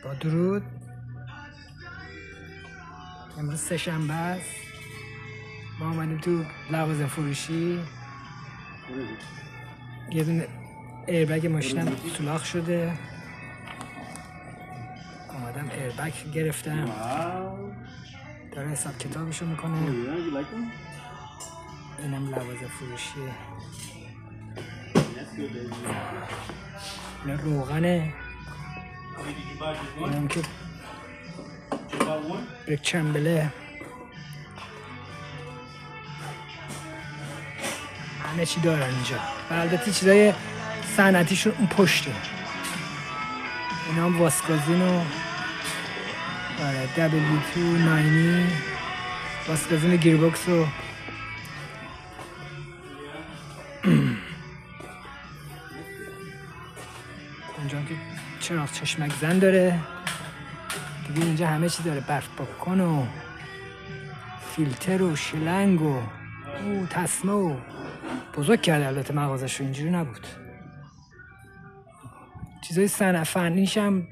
با درود. امروز سه‌شنبه است. ما آمدیم تو لوازم فروشی. یه دونه ایربگ ماشینم سوراخ شده. آمدم ایربگ گرفتم. داره حساب کتابشو میکنه. اینم لوازم فروشیه. این روغنه. اینم که یک چنبله. همه چی دارن اینجا و البته چیزای صنعتیشون اون پشته. اینا هم واسکازین و W290 واسکازین گیربکس و اینجا که چراغ چشمک زن داره دیگه. اینجا همه چی داره، برف پاکن و فیلتر و شلنگ و تسمه و بزرگ کرده. البته مغازش اینجوری نبود. چیزای صنعت فنیش هم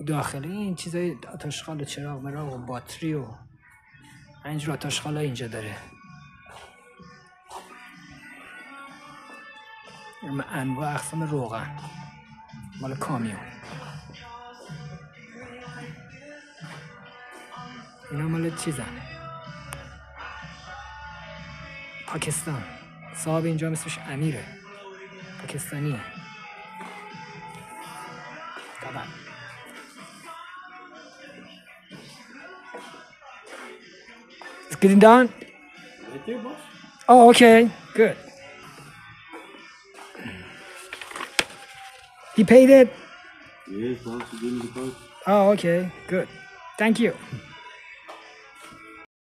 داخلی، این چیزای آتشخال و چراغ مراغ و باتری و اینجور آتشخال ها اینجا داره. انواع اقسام روغن مال کامیون. اینا مال چیزن، پاکستان. صاحب اینجا اسمش امیره، پاکستانیه طبعا. It's getting done? Right there, boss. Oh, okay, good. He paid it? Yes, boss, you gave me the card. Oh, okay, good. Thank you.